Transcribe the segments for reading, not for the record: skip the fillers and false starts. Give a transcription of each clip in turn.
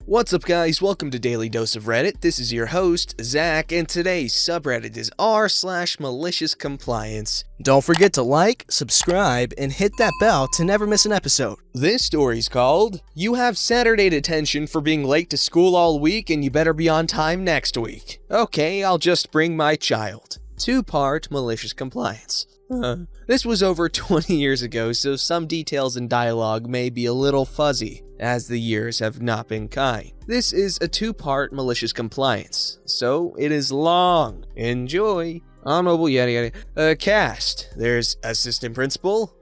What's up, guys? Welcome to Daily Dose of Reddit. This is your host, Zach, and today's subreddit is r/MaliciousCompliance. Don't forget to like, subscribe, and hit that bell to never miss an episode. This story's called, You Have Saturday Detention for Being Late to School All Week and You Better Be on Time Next Week. Okay, I'll just bring my child. Two-part malicious compliance. This was over 20 years ago, so some details in dialogue may be a little fuzzy, as the years have not been kind. This is a two-part malicious compliance, so it is long. Enjoy. Honorable yada yada. Cast. There's assistant principal,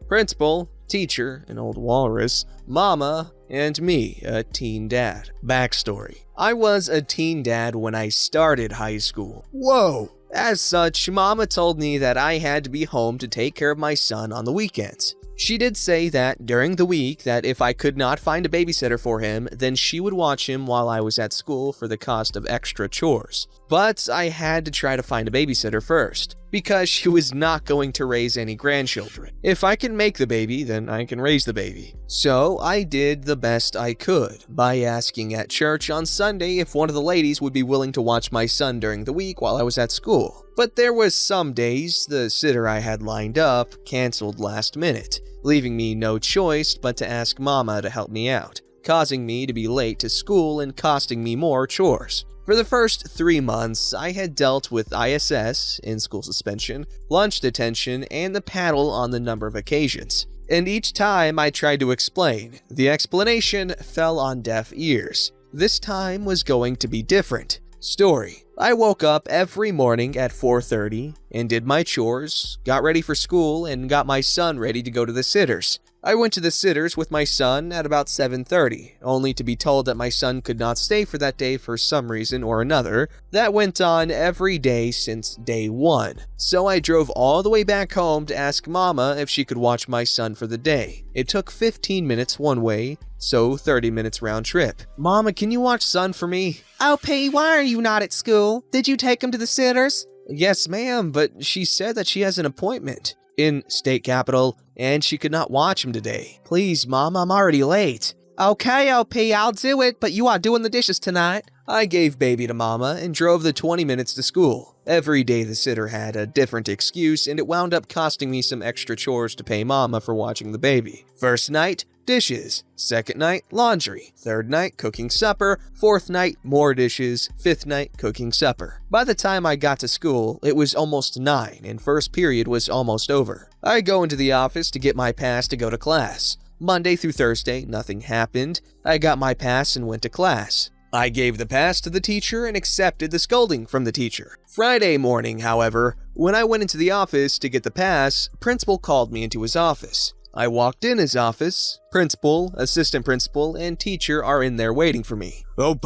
teacher, an old walrus, mama, and me, a teen dad. Backstory. I was a teen dad when I started high school. Whoa! As such, Mama told me that I had to be home to take care of my son on the weekends. She did say that during the week that if I could not find a babysitter for him, then she would watch him while I was at school for the cost of extra chores. But I had to try to find a babysitter first, because she was not going to raise any grandchildren. If I can make the baby, then I can raise the baby. So I did the best I could by asking at church on Sunday if one of the ladies would be willing to watch my son during the week while I was at school. But there was some days the sitter I had lined up canceled last minute, leaving me no choice but to ask Mama to help me out, causing me to be late to school and costing me more chores. For the first 3 months, I had dealt with ISS, in-school suspension, lunch detention, and the paddle on the number of occasions. And each time I tried to explain, the explanation fell on deaf ears. This time was going to be different. Story. I woke up every morning at 4:30 and did my chores, got ready for school, and got my son ready to go to the sitters. I went to the sitters with my son at about 7:30, only to be told that my son could not stay for that day for some reason or another. That went on every day since day one. So I drove all the way back home to ask Mama if she could watch my son for the day. It took 15 minutes one way, so 30 minutes round trip. Mama, can you watch son for me? OP, why are you not at school? Did you take him to the sitters? Yes, ma'am, but she said that she has an appointment in state capital, and she could not watch him today. Please, Mom, I'm already late. Okay, OP, I'll do it, but you are doing the dishes tonight. I gave baby to Mama and drove the 20 minutes to school. Every day the sitter had a different excuse, and it wound up costing me some extra chores to pay Mama for watching the baby. First night, dishes. Second night, laundry. Third night, cooking supper. Fourth night, more dishes. Fifth night, cooking supper. By the time I got to school, it was almost 9 and first period was almost over. I go into the office to get my pass to go to class. Monday through Thursday, nothing happened. I got my pass and went to class. I gave the pass to the teacher and accepted the scolding from the teacher. Friday morning, however, when I went into the office to get the pass, principal called me into his office. I walked in his office. Principal, assistant principal, and teacher are in there waiting for me. OP,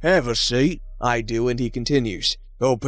have a seat. I do, and he continues. OP,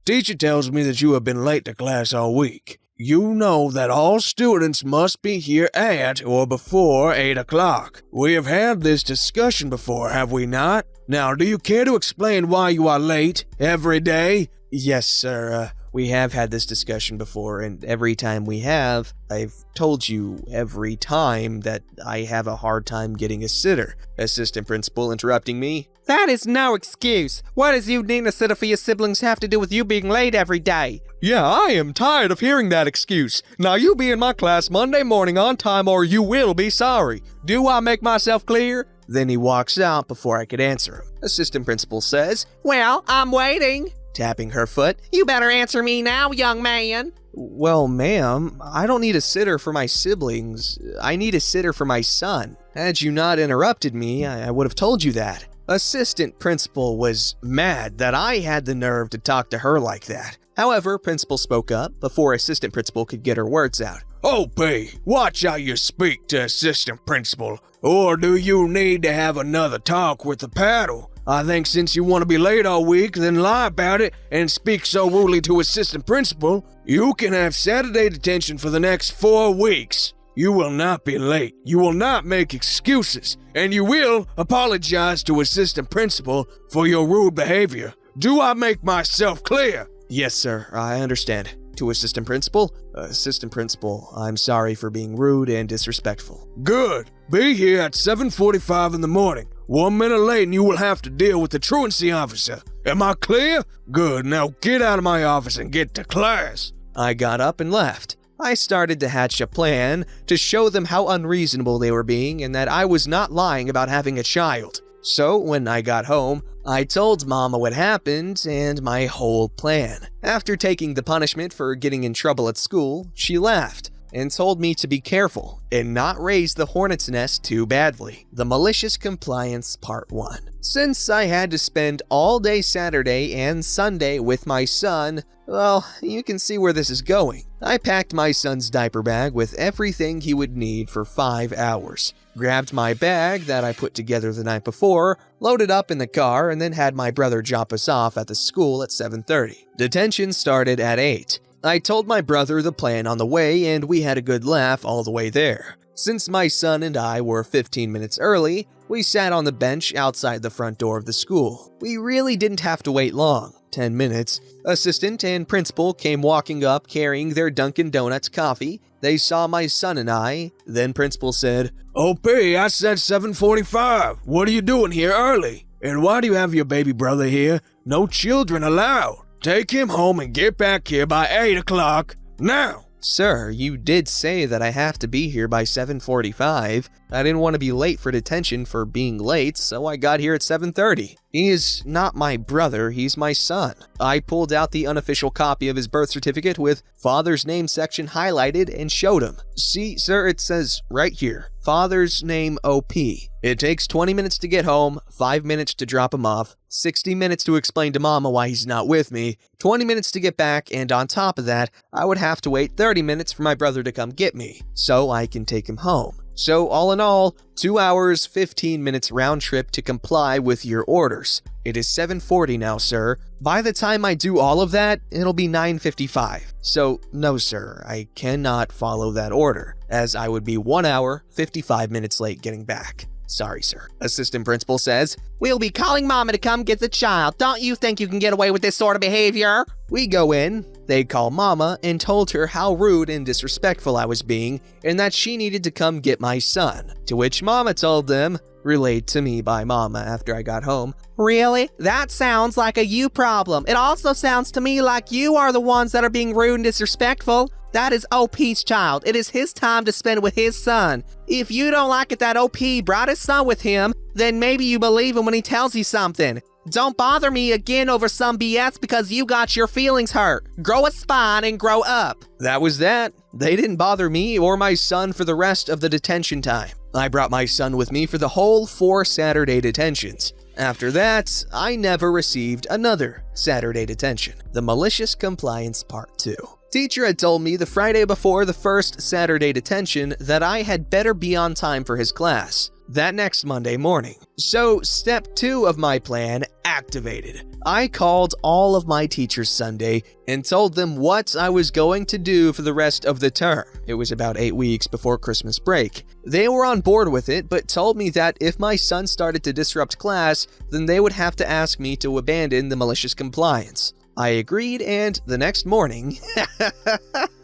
teacher tells me that you have been late to class all week. You know that all students must be here at or before 8 o'clock. We have had this discussion before, have we not? Now, do you care to explain why you are late every day? Yes, sir. We have had this discussion before, and every time we have, I've told you every time that I have a hard time getting a sitter. Assistant principal interrupting me. That is no excuse. What does you needing a sitter for your siblings have to do with you being late every day? Yeah, I am tired of hearing that excuse. Now you be in my class Monday morning on time or you will be sorry. Do I make myself clear? Then he walks out before I could answer him. Assistant principal says, Well, I'm waiting. Tapping her foot. You better answer me now, young man. Well, ma'am, I don't need a sitter for my siblings. I need a sitter for my son. Had you not interrupted me, I would have told you that. Assistant principal was mad that I had the nerve to talk to her like that. However, principal spoke up before assistant principal could get her words out. OP, watch how you speak to assistant principal. Or do you need to have another talk with the paddle? I think since you want to be late all week, then lie about it and speak so rudely to assistant principal. You can have Saturday detention for the next 4 weeks. You will not be late. You will not make excuses. And you will apologize to assistant principal for your rude behavior. Do I make myself clear? Yes, sir. I understand. To assistant principal, I'm sorry for being rude and disrespectful. Good. Be here at 7:45 in the morning. 1 minute late and you will have to deal with the truancy officer. Am I clear? Good, now get out of my office and get to class. I got up and left. I started to hatch a plan to show them how unreasonable they were being and that I was not lying about having a child. So when I got home, I told Mama what happened and my whole plan. After taking the punishment for getting in trouble at school, she laughed and told me to be careful and not raise the hornet's nest too badly. The Malicious Compliance Part 1. Since I had to spend all day Saturday and Sunday with my son, well, you can see where this is going. I packed my son's diaper bag with everything he would need for 5 hours, grabbed my bag that I put together the night before, loaded up in the car, and then had my brother drop us off at the school at 7:30. Detention started at 8. I told my brother the plan on the way, and we had a good laugh all the way there. Since my son and I were 15 minutes early, we sat on the bench outside the front door of the school. We really didn't have to wait long, 10 minutes. Assistant and principal came walking up carrying their Dunkin' Donuts coffee. They saw my son and I. Then principal said, "OP, I said 7:45. What are you doing here early? And why do you have your baby brother here? No children allowed. Take him home and get back here by 8 o'clock now." "Sir, you did say that I have to be here by 7:45. I didn't want to be late for detention for being late, so I got here at 7:30. He is not my brother, he's my son." I pulled out the unofficial copy of his birth certificate with father's name section highlighted and showed him. "See, sir, it says right here, father's name OP. It takes 20 minutes to get home, 5 minutes to drop him off, 60 minutes to explain to Mama why he's not with me, 20 minutes to get back, and on top of that, I would have to wait 30 minutes for my brother to come get me, so I can take him home. So all in all, 2 hours, 15 minutes round trip to comply with your orders. It is 7:40 now, sir. By the time I do all of that, it'll be 9:55. So no, sir, I cannot follow that order, as I would be 1 hour, 55 minutes late getting back. Sorry, sir." Assistant principal says, We'll be calling Mama to come get the child. Don't you think you can get away with this sort of behavior? We go in, they call Mama and told her how rude and disrespectful I was being and that she needed to come get my son, to which Mama told them, relayed to me by Mama after I got home, Really? That sounds like a you problem. It also sounds to me like you are the ones that are being rude and disrespectful. That is OP's child. It is his time to spend with his son. If you don't like it that OP brought his son with him, then maybe you believe him when he tells you something. Don't bother me again over some BS because you got your feelings hurt. Grow a spine and grow up. That was that. They didn't bother me or my son for the rest of the detention time. I brought my son with me for the whole 4 Saturday detentions. After that, I never received another Saturday detention. The Malicious Compliance Part 2. Teacher had told me the Friday before the first Saturday detention that I had better be on time for his class that next Monday morning. So step 2 of my plan activated. I called all of my teachers Sunday and told them what I was going to do for the rest of the term. It was about 8 weeks before Christmas break. They were on board with it, but told me that if my son started to disrupt class, then they would have to ask me to abandon the malicious compliance. I agreed, and the next morning,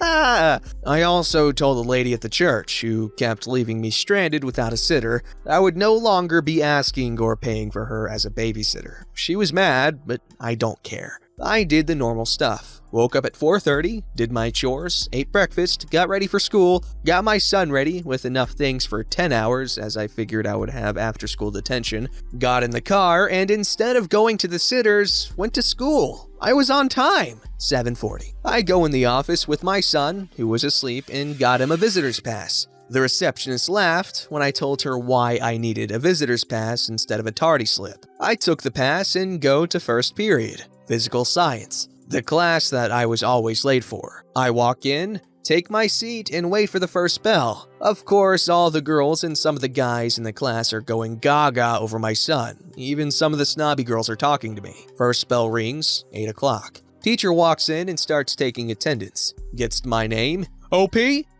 I also told the lady at the church, who kept leaving me stranded without a sitter, I would no longer be asking or paying for her as a babysitter. She was mad, but I don't care. I did the normal stuff. Woke up at 4:30, did my chores, ate breakfast, got ready for school, got my son ready with enough things for 10 hours as I figured I would have after-school detention, got in the car, and instead of going to the sitters, went to school. I was on time. 7:40. I go in the office with my son, who was asleep, and got him a visitor's pass. The receptionist laughed when I told her why I needed a visitor's pass instead of a tardy slip. I took the pass and go to first period, physical science, the class that I was always late for. I walk in, take my seat, and wait for the first bell. Of course, all the girls and some of the guys in the class are going gaga over my son. Even some of the snobby girls are talking to me. First bell rings, 8 o'clock. Teacher walks in and starts taking attendance. Gets to my name. OP?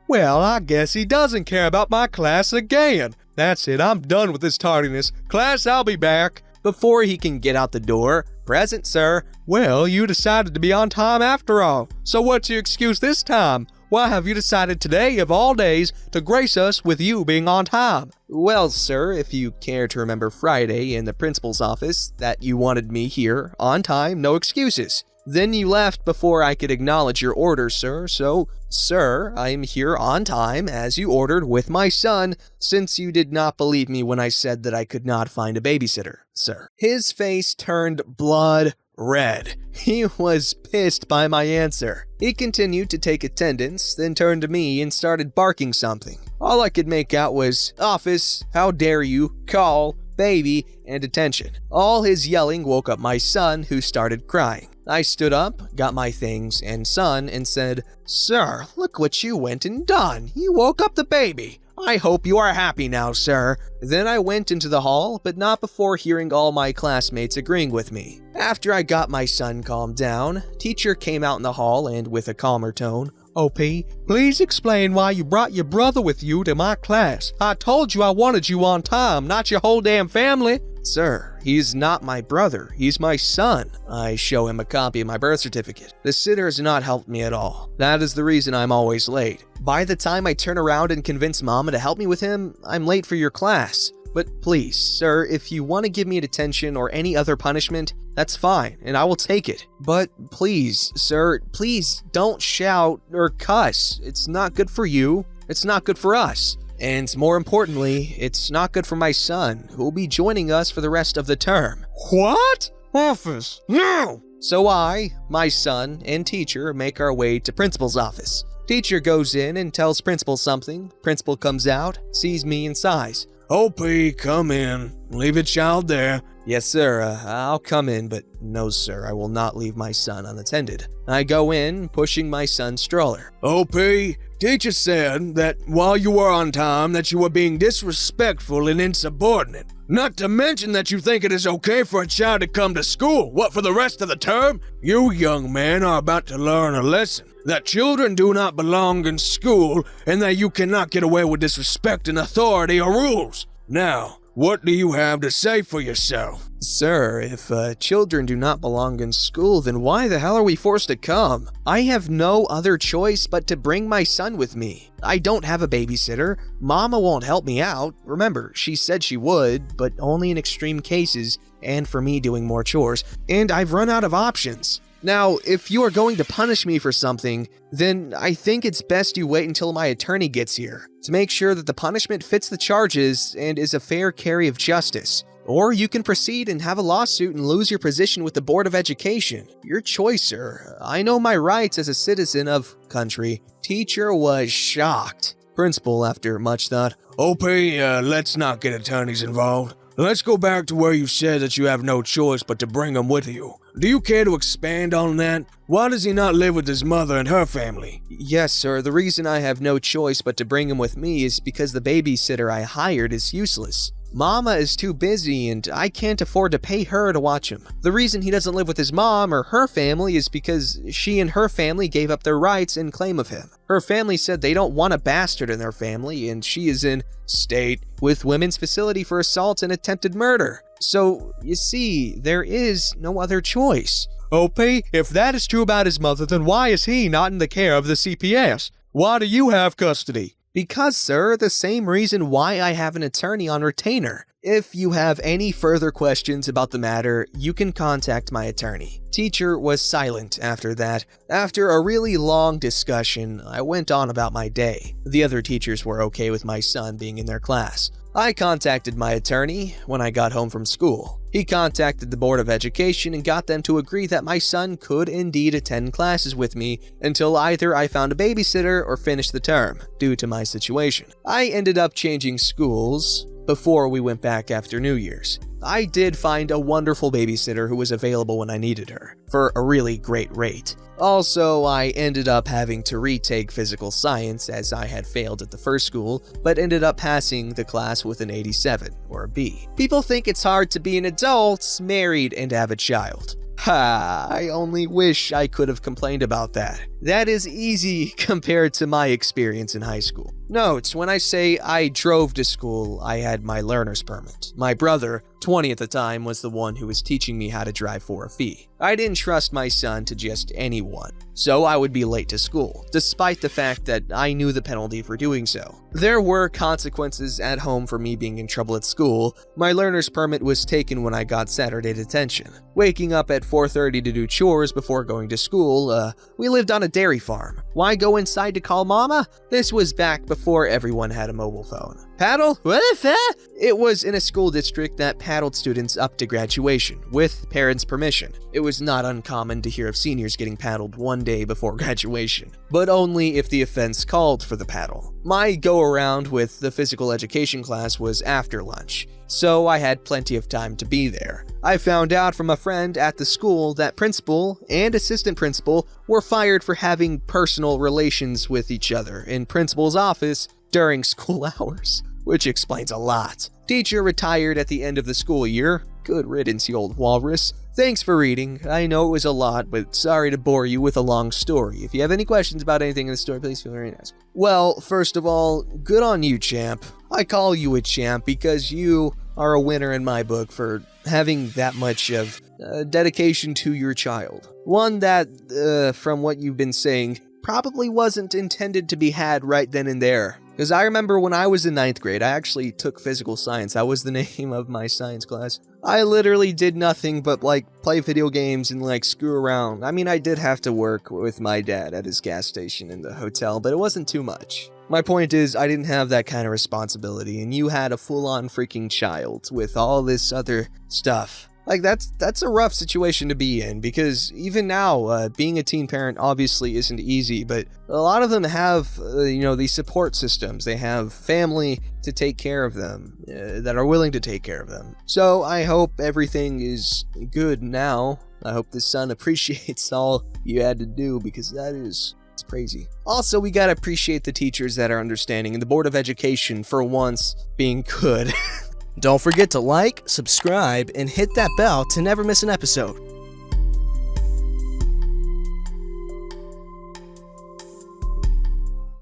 Well, I guess he doesn't care about my class again. That's it, I'm done with this tardiness. Class, I'll be back. Before he can get out the door, present, sir. Well, you decided to be on time after all. So what's your excuse this time? Why have you decided today of all days to grace us with you being on time? Well, sir, if you care to remember Friday in the principal's office that you wanted me here, on time, no excuses. Then you left before I could acknowledge your order, sir. So, sir, I am here on time, as you ordered, with my son, since you did not believe me when I said that I could not find a babysitter, sir. His face turned blood red. He was pissed by my answer. He continued to take attendance, then turned to me and started barking something. All I could make out was, "Office, how dare you, call, baby, and attention." All his yelling woke up my son, who started crying. I stood up, got my things and son, and said, "Sir, look what you went and done. You woke up the baby. I hope you are happy now, sir." Then I went into the hall, but not before hearing all my classmates agreeing with me. After I got my son calmed down, teacher came out in the hall and, with a calmer tone, OP, please explain why you brought your brother with you to my class. I told you I wanted you on time, not your whole damn family. "Sir, he's not my brother. He's my son." I show him a copy of my birth certificate. The sitter has not helped me at all. That is the reason I'm always late. By the time I turn around and convince Mama to help me with him, I'm late for your class. But please, sir, if you want to give me detention or any other punishment, that's fine, and I will take it. But please, sir, please don't shout or cuss. It's not good for you. It's not good for us. And more importantly, it's not good for my son, who will be joining us for the rest of the term. What? Office, no! So I, my son, and teacher make our way to principal's office. Teacher goes in and tells principal something. Principal comes out, sees me, and sighs. OP, come in. Leave a child there. "Yes, sir, I'll come in, but no, sir, I will not leave my son unattended." I go in, pushing my son's stroller. OP, teacher said that while you were on time that you were being disrespectful and insubordinate. Not to mention that you think it is okay for a child to come to school. What, for the rest of the term? You young men are about to learn a lesson. That children do not belong in school and that you cannot get away with disrespecting authority or rules. Now, what do you have to say for yourself? "Sir, if children do not belong in school, then why the hell are we forced to come? I have no other choice but to bring my son with me. I don't have a babysitter. Mama won't help me out. Remember, she said she would, but only in extreme cases and for me doing more chores. And I've run out of options. Now, if you are going to punish me for something, then I think it's best you wait until my attorney gets here to make sure that the punishment fits the charges and is a fair carry of justice. Or you can proceed and have a lawsuit and lose your position with the Board of Education. Your choice, sir. I know my rights as a citizen of country." Teacher was shocked. Principal, after much thought, OP, let's not get attorneys involved. Let's go back to where you said that you have no choice but to bring him with you. Do you care to expand on that? Why does he not live with his mother and her family? "Yes, sir. The reason I have no choice but to bring him with me is because the babysitter I hired is useless. Mama is too busy and I can't afford to pay her to watch him. The reason he doesn't live with his mom or her family is because she and her family gave up their rights in claim of him. Her family said they don't want a bastard in their family, and she is in state with women's facility for assault and attempted murder. So, you see, there is no other choice." OP, if that is true about his mother, then why is he not in the care of the CPS? Why do you have custody? "Because, sir, the same reason why I have an attorney on retainer. If you have any further questions about the matter, you can contact my attorney." Teacher was silent after that. After a really long discussion, I went on about my day. The other teachers were okay with my son being in their class. I contacted my attorney when I got home from school. He contacted the Board of Education and got them to agree that my son could indeed attend classes with me until either I found a babysitter or finished the term, due to my situation. I ended up changing schools before we went back after New Year's. I did find a wonderful babysitter who was available when I needed her, for a really great rate. Also, I ended up having to retake physical science as I had failed at the first school, but ended up passing the class with an 87, or a B. People think it's hard to be an adult, married, and have a child. Ha, I only wish I could have complained about that. That is easy compared to my experience in high school. Note, when I say I drove to school, I had my learner's permit. My brother, 20 at the time, was the one who was teaching me how to drive for a fee. I didn't trust my son to just anyone, so I would be late to school, despite the fact that I knew the penalty for doing so. There were consequences at home for me being in trouble at school. My learner's permit was taken when I got Saturday detention. Waking up at 4:30 to do chores before going to school, we lived on a dairy farm. Why go inside to call mama? This was back before everyone had a mobile phone. Paddle? What is that? It was in a school district that paddled students up to graduation, with parents' permission. It was not uncommon to hear of seniors getting paddled one day before graduation, but only if the offense called for the paddle. My go-around with the physical education class was after lunch, so I had plenty of time to be there. I found out from a friend at the school that principal and assistant principal were fired for having personal relations with each other in principal's office during school hours, which explains a lot. Teacher retired at the end of the school year. Good riddance, you old walrus. Thanks for reading. I know it was a lot, but sorry to bore you with a long story. If you have any questions about anything in the story, please feel free to ask. Well, first of all, good on you, champ. I call you a champ because you are a winner in my book for having that much of dedication to your child. One that, from what you've been saying, probably wasn't intended to be had right then and there. Because I remember when I was in 9th grade, I actually took physical science. That was the name of my science class. I literally did nothing but, play video games and, screw around. I mean, I did have to work with my dad at his gas station in the hotel, but it wasn't too much. My point is, I didn't have that kind of responsibility, and you had a full-on freaking child with all this other stuff. That's a rough situation to be in, because even now, being a teen parent obviously isn't easy, but a lot of them have, these support systems. They have family to take care of them, that are willing to take care of them. So I hope everything is good now. I hope the son appreciates all you had to do, because it's crazy. Also, we gotta appreciate the teachers that are understanding, and the Board of Education for once being good. Don't forget to like, subscribe, and hit that bell to never miss an episode.